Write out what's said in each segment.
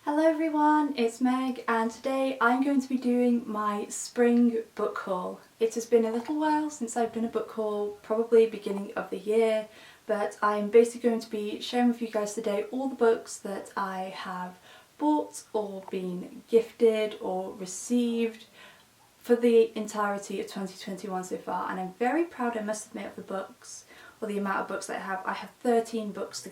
Hello everyone, it's Meg and today I'm going to be doing my spring book haul. It has been a little while since I've done a book haul, probably beginning of the year, but I'm basically going to be sharing with you guys today all the books that I have bought or been gifted or received for the entirety of 2021 so far, and I'm very proud, I must admit, of the books, or the amount of books that I have. I have 13 books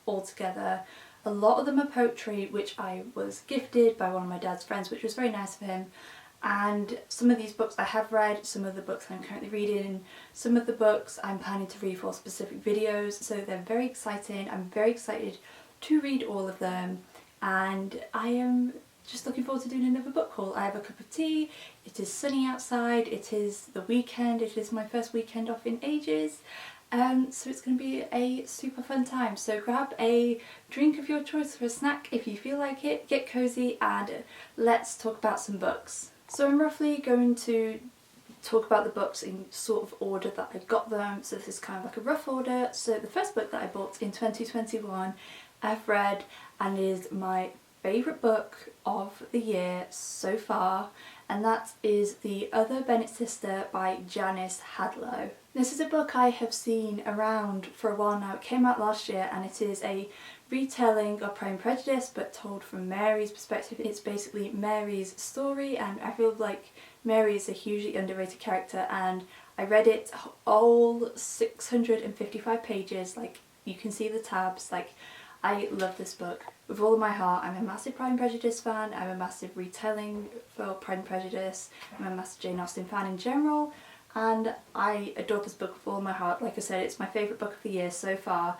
altogether. A lot of them are poetry, which I was gifted by one of my dad's friends, which was very nice of him. And some of these books I have read, some of the books I'm currently reading, some of the books I'm planning to read for specific videos, so they're very exciting. I'm very excited to read all of them, and I am just looking forward to doing another book haul. I have a cup of tea, it is sunny outside, it is the weekend, it is my first weekend off in ages. So it's going to be a super fun time. So grab a drink of your choice for a snack if you feel like it, get cozy, and let's talk about some books. So I'm roughly going to talk about the books in sort of order that I got them, so this is kind of like a rough order. So the first book that I bought in 2021 I've read and is my favourite book of the year so far, and that is The Other Bennett Sister by Janice Hadlow. This is a book I have seen around for a while now. It came out last year and it is a retelling of Pride and Prejudice but told from Mary's perspective. It's basically Mary's story, and I feel like Mary is a hugely underrated character, and I read it all 655 pages, like you can see the tabs. Like, I love this book with all of my heart. I'm a massive Pride and Prejudice fan, I'm a massive retelling for Pride and Prejudice, I'm a massive Jane Austen fan in general, and I adore this book with all my heart. Like I said, it's my favourite book of the year so far,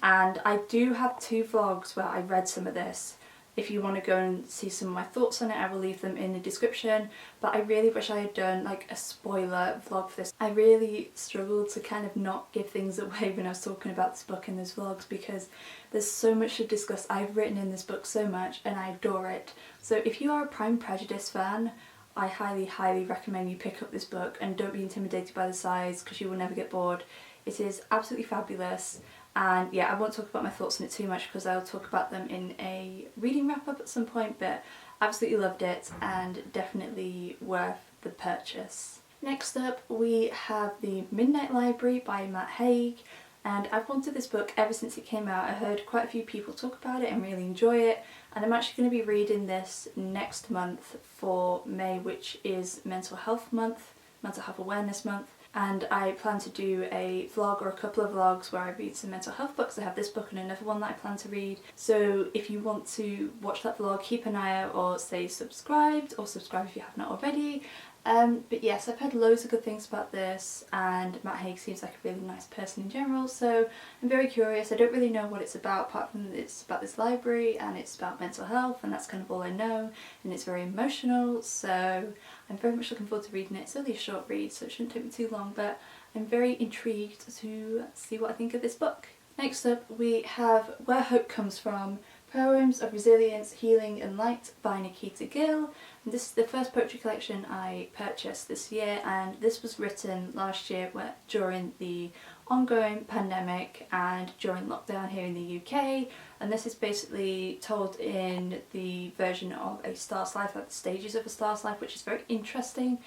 and I do have 2 vlogs where I read some of this. If you want to go and see some of my thoughts on it, I will leave them in the description, but I really wish I had done like a spoiler vlog for this. I really struggled to kind of not give things away when I was talking about this book in those vlogs, because there's so much to discuss. I've written in this book so much and I adore it. So if you are a Pride and Prejudice fan, I highly recommend you pick up this book, and don't be intimidated by the size because you will never get bored. It is absolutely fabulous. And yeah, I won't talk about my thoughts on it too much because I'll talk about them in a reading wrap up at some point, but absolutely loved it and definitely worth the purchase. Next up we have The Midnight Library by Matt Haig, and I've wanted this book ever since it came out. I heard quite a few people talk about it and really enjoy it, and I'm actually going to be reading this next month for May, which is Mental Health Month, Mental Health Awareness Month. And I plan to do a vlog or a couple of vlogs where I read some mental health books. I have this book and another one that I plan to read. So if you want to watch that vlog, keep an eye out, or stay subscribed, or subscribe if you have not already. But yes, I've heard loads of good things about this, and Matt Haig seems like a really nice person in general, so I'm very curious. I don't really know what it's about, apart from it's about this library and it's about mental health, and that's kind of all I know, and it's very emotional, so I'm very much looking forward to reading it. It's only a short read, so it shouldn't take me too long, but I'm very intrigued to see what I think of this book. Next up we have Where Hope Comes From, Poems of Resilience, Healing and Light by Nikita Gill. And this is the first poetry collection I purchased this year, and this was written last year during the ongoing pandemic and during lockdown here in the UK, and this is basically told in the version of A Star's Life, like the stages of A Star's Life, which is very interesting.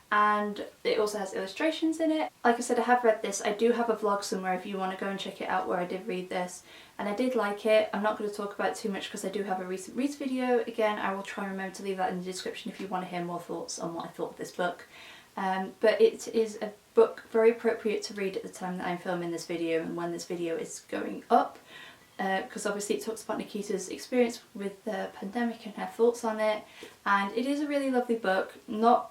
And it also has illustrations in it. Like I said, I have read this. I do have a vlog somewhere if you want to go and check it out where I did read this, and I did like it. I'm not going to talk about it too much because I do have a recent reads video. Again, I will try and remember to leave that in the description if you want to hear more thoughts on what I thought of this book. But it is a book very appropriate to read at the time that I'm filming this video and when this video is going up, because obviously it talks about Nikita's experience with the pandemic and her thoughts on it, and it is a really lovely book.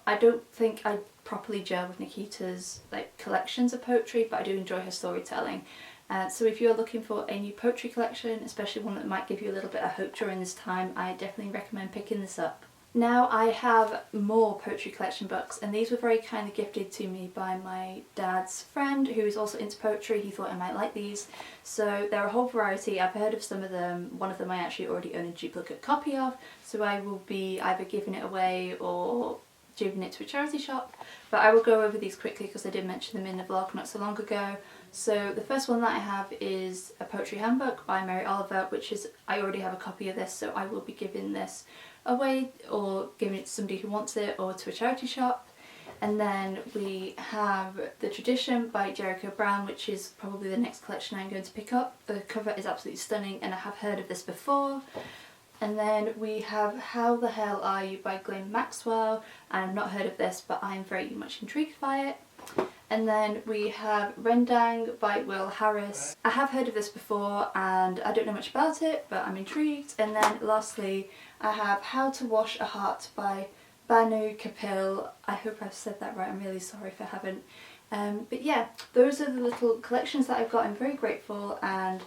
I don't think I properly gel with Nikita's like collections of poetry, but I do enjoy her storytelling. So if you're looking for a new poetry collection, especially one that might give you a little bit of hope during this time, I definitely recommend picking this up. Now I have more poetry collection books, and these were very kindly gifted to me by my dad's friend who is also into poetry. He thought I might like these. So they're a whole variety. I've heard of some of them. One of them I actually already own a duplicate copy of, so I will be either giving it away or giving it to a charity shop, but I will go over these quickly because I did mention them in the vlog not so long ago. So the first one that I have is a poetry handbook by Mary Oliver, which is, I already have a copy of this, so I will be giving this away or giving it to somebody who wants it or to a charity shop. And then we have The Tradition by Jericho Brown, which is probably the next collection I'm going to pick up. The cover is absolutely stunning and I have heard of this before. And then we have How the Hell Are You by Glenn Maxwell, and I've not heard of this but I'm very much intrigued by it. And then we have Rendang by Will Harris. I have heard of this before and I don't know much about it, but I'm intrigued. And then lastly I have How to Wash a Heart by Banu Kapil. I hope I've said that right, I'm really sorry if I haven't. But yeah, those are the little collections that I've got. I'm very grateful, and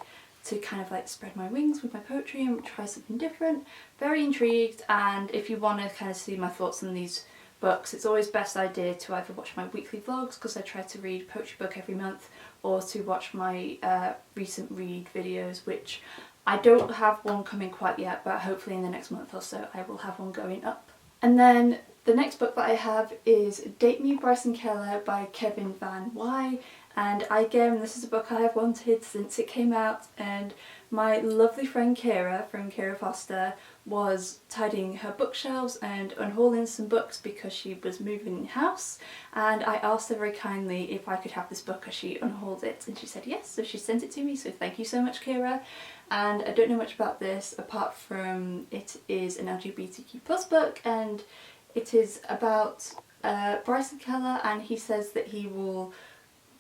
to kind of like spread my wings with my poetry and try something different. Very intrigued, and if you want to kind of see my thoughts on these books, it's always best idea to either watch my weekly vlogs, because I try to read a poetry book every month, or to watch my recent read videos, which I don't have one coming quite yet, but hopefully in the next month or so I will have one going up. And then the next book that I have is Date Me Bryson Keller by Kevin Van Wy, and again this is a book I have wanted since it came out, and my lovely friend Kira from Kira Foster was tidying her bookshelves and unhauling some books because she was moving house, and I asked her very kindly if I could have this book as she unhauled it, and she said yes, so she sent it to me, so thank you so much, Kira. And I don't know much about this apart from it is an LGBTQ+ book, and it is about Bryson Keller, and he says that he will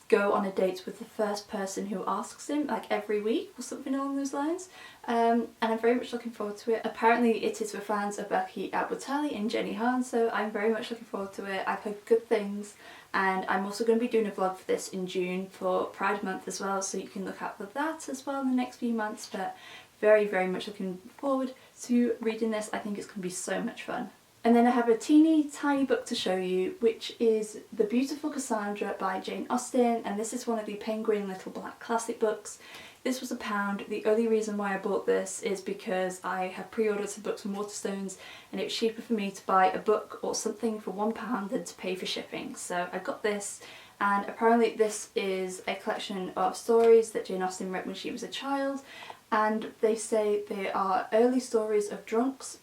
go on a date with the first person who asks him, like every week or something along those lines, and I'm very much looking forward to it. Apparently it is for fans of Becky Albertalli and Jenny Han, so I'm very much looking forward to it. I've heard good things, and I'm also going to be doing a vlog for this in June for Pride Month as well, so you can look out for that as well in the next few months. But very much looking forward to reading this. I think it's going to be so much fun. And then I have a teeny tiny book to show you, which is The Beautiful Cassandra by Jane Austen, and this is one of the Penguin Little Black Classic books. This was £1. The only reason why I bought this is because I have pre-ordered some books from Waterstones, and it was cheaper for me to buy a book or something for £1 than to pay for shipping. So I got this, and apparently this is a collection of stories that Jane Austen wrote when she was a child, and they say they are early stories of drunks,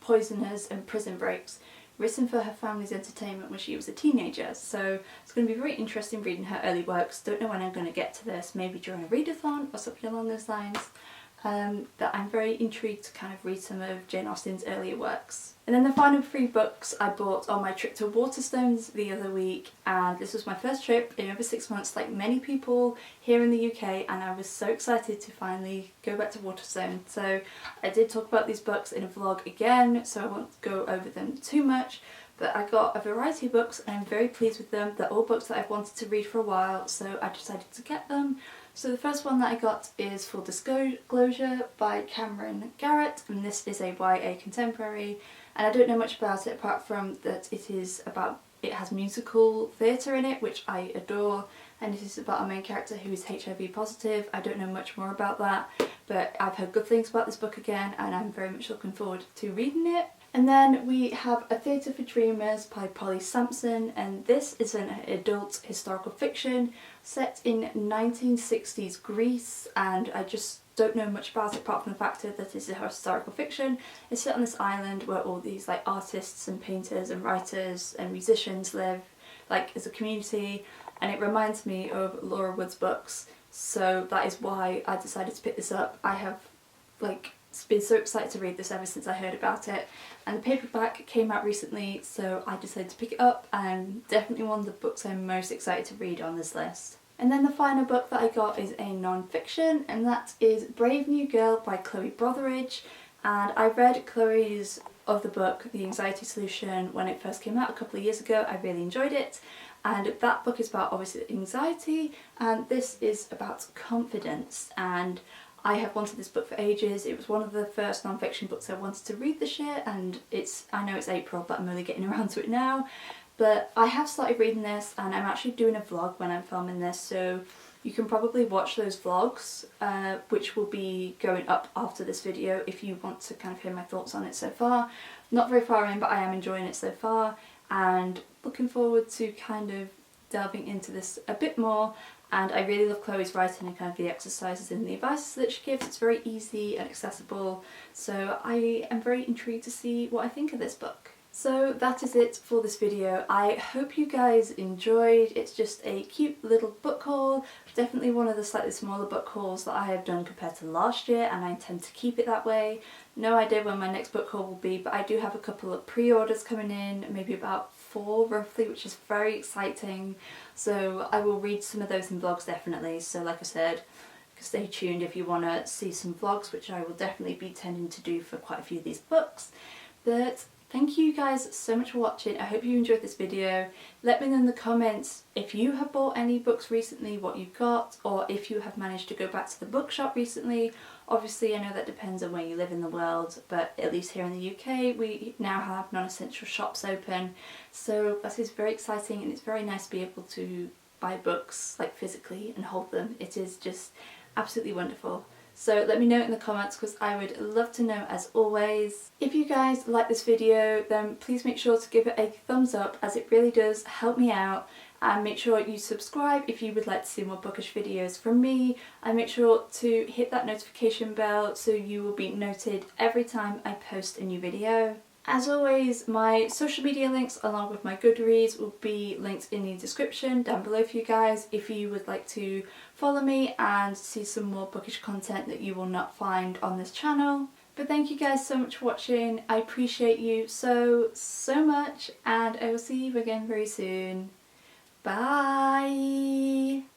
poisoners and prison breaks, written for her family's entertainment when she was a teenager. So it's going to be very interesting reading her early works. Don't know when I'm going to get to this, maybe during a readathon or something along those lines. But I'm very intrigued to kind of read some of Jane Austen's earlier works. And then the final 3 books I bought on my trip to Waterstones the other week, and this was my first trip in over 6 months, like many people here in the UK, and I was so excited to finally go back to Waterstone. So I did talk about these books in a vlog again, so I won't go over them too much, but I got a variety of books and I'm very pleased with them. They're all books that I've wanted to read for a while, so I decided to get them. So the first one that I got is Full Disclosure by Cameron Garrett, and this is a YA contemporary, and I don't know much about it apart from that it has musical theatre in it, which I adore, and it is about a main character who is HIV positive. I don't know much more about that, but I've heard good things about this book again, and I'm very much looking forward to reading it. And then we have A Theatre for Dreamers by Polly Sampson, and this is an adult historical fiction set in 1960s Greece, and I just don't know much about it apart from the fact that it's a historical fiction. It's set on this island where all these like artists and painters and writers and musicians live like as a community, and it reminds me of Laura Wood's books, so that is why I decided to pick this up. I have been so excited to read this ever since I heard about it, and the paperback came out recently, so I decided to pick it up, and definitely one of the books I'm most excited to read on this list. And then the final book that I got is a non-fiction, and that is Brave New Girl by Chloe Brotheridge, and I read Chloe's of the book The Anxiety Solution when it first came out a couple of years ago. I really enjoyed it, and that book is about obviously anxiety, and this is about confidence, and I have wanted this book for ages. It was one of the first non-fiction books I wanted to read this year, and I know it's April, but I'm only getting around to it now. But I have started reading this, and I'm actually doing a vlog when I'm filming this, so you can probably watch those vlogs, which will be going up after this video if you want to kind of hear my thoughts on it so far. Not very far in, but I am enjoying it so far. and looking forward to kind of delving into this a bit more. And I really love Chloe's writing and kind of the exercises and the advice that she gives. It's very easy and accessible, so I am very intrigued to see what I think of this book. So that is it for this video. I hope you guys enjoyed. It's just a cute little book haul. Definitely one of the slightly smaller book hauls that I have done compared to last year, and I intend to keep it that way. No idea when my next book haul will be, but I do have a couple of pre-orders coming in, maybe about 4 roughly, which is very exciting. So I will read some of those in vlogs definitely. So like I said, stay tuned if you want to see some vlogs, which I will definitely be tending to do for quite a few of these books. But thank you guys so much for watching. I hope you enjoyed this video. Let me know in the comments if you have bought any books recently, what you got, or if you have managed to go back to the bookshop recently. Obviously I know that depends on where you live in the world, but at least here in the UK we now have non-essential shops open. So that is very exciting, and it's very nice to be able to buy books like physically and hold them. It is just absolutely wonderful. So let me know in the comments, because I would love to know as always. If you guys like this video, then please make sure to give it a thumbs up, as it really does help me out. And make sure you subscribe if you would like to see more bookish videos from me, and make sure to hit that notification bell so you will be noted every time I post a new video. As always, my social media links along with my Goodreads will be linked in the description down below for you guys if you would like to follow me and see some more bookish content that you will not find on this channel. But thank you guys so much for watching. I appreciate you so much, and I will see you again very soon. Bye!